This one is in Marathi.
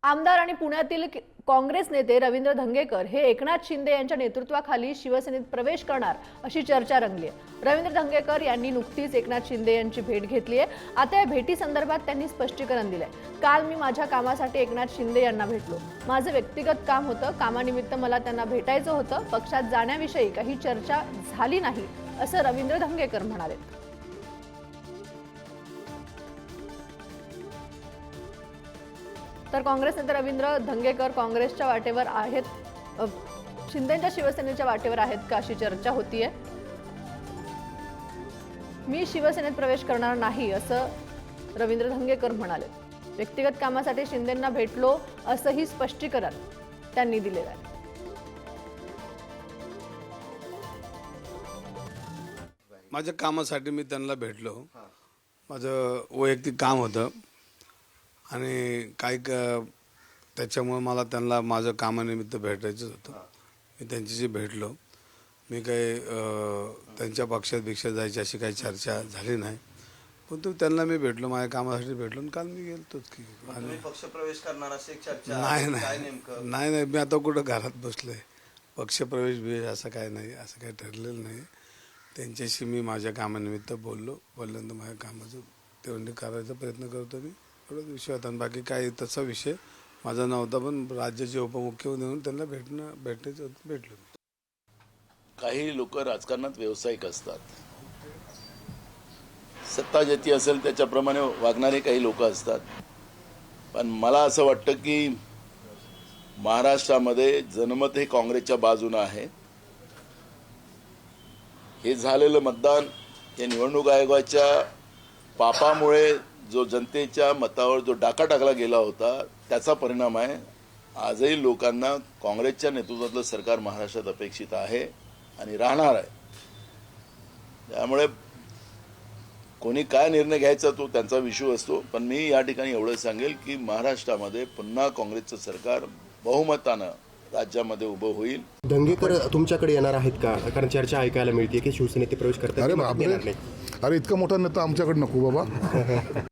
आमदार आणि पुण्यातील काँग्रेस नेते रवींद्र धंगेकर हे एकनाथ शिंदे यांच्या नेतृत्वाखाली शिवसेनेत प्रवेश करणार अशी चर्चा रंगली आहे। रवींद्र धंगेकर यांनी नुकतीच एकनाथ शिंदे यांची भेट घेतली आहे। आता या भेटीसंदर्भात त्यांनी स्पष्टीकरण दिलंय। काल मी माझ्या कामासाठी एकनाथ शिंदे यांना भेटलो। माझं व्यक्तिगत काम होतं, कामानिमित्त मला त्यांना भेटायचं होतं। पक्षात जाण्याविषयी काही चर्चा झाली नाही असं रवींद्र धंगेकर म्हणाले। तर काँग्रेस नेते रवींद्र धंगेकर काँग्रेसच्या वाटेवर आहेत, शिंदेच्या शिवसेनेच्या वाटेवर आहेत का अशी चर्चा होतीये। मी शिवसेनेत प्रवेश करणार नाही असं रवींद्र धंगेकर म्हणाले। व्यक्तिगत कामासाठी शिंदेंना भेटलो असंही स्पष्टीकरण त्यांनी दिलेलं आहे। माझ्या कामासाठी मी त्यांना भेटलो। माझं वैयक्तिक काम होतं आणि काही त्याच्यामुळे मला त्यांना माझं कामानिमित्त भेटायचं होतं। मी त्यांच्याशी भेटलो। मी काही त्यांच्या पक्षात जायची अशी काही चर्चा झाली नाही, पण त्यांना मी भेटलो, माझ्या कामासाठी भेटलो आणि काल मी गेलतोच की। पक्षप्रवेश करणार अशी चर्चा नाही, मी आता कुठं घरात बसलोय। पक्षप्रवेश असं काय नाही, असं काही ठरलेलं नाही। त्यांच्याशी मी माझ्या कामानिमित्त बोलल्यानंतर माझ्या कामाचं तेवढी करायचा प्रयत्न करतो मी, एवढाच विषय होता। बाकी काही तसा विषय माझा नव्हता, पण राज्याचे उपमुख्यमंत्री म्हणून त्यांना भेटायचं होतं, भेटलो। काही लोक राजकारणात व्यावसायिक असतात, सत्ता ज्याची असेल त्याच्याप्रमाणे वागणारे काही लोक असतात। पण मला असं वाटतं की महाराष्ट्रामध्ये जनमत हे काँग्रेसच्या बाजूने आहे। हे झालेलं मतदान या निवडणूक आयोगाच्या पापामुळे जो जनतेच्या मतावर जो डाका टाकला गेला होता त्याचा परिणाम आहे। आजही लोकांना काँग्रेसच्या नेतृत्वातलं सरकार महाराष्ट्रात अपेक्षित आहे आणि राहणार आहे। त्यामुळे कोणी काय निर्णय घ्यायचा तो त्यांचा विषय असतो, पण मी या ठिकाणी एवढं सांगेल की महाराष्ट्रामध्ये पुन्हा काँग्रेसचं सरकार बहुमतानं राज्यामध्ये उभं होईल। धंगेकर तुमच्याकडे येणार आहेत का? कारण चर्चा ऐकायला मिळते की शिवसेनेत प्रवेश करतात। अरे इतका मोठा नेता आमच्याकडे नको बाबा।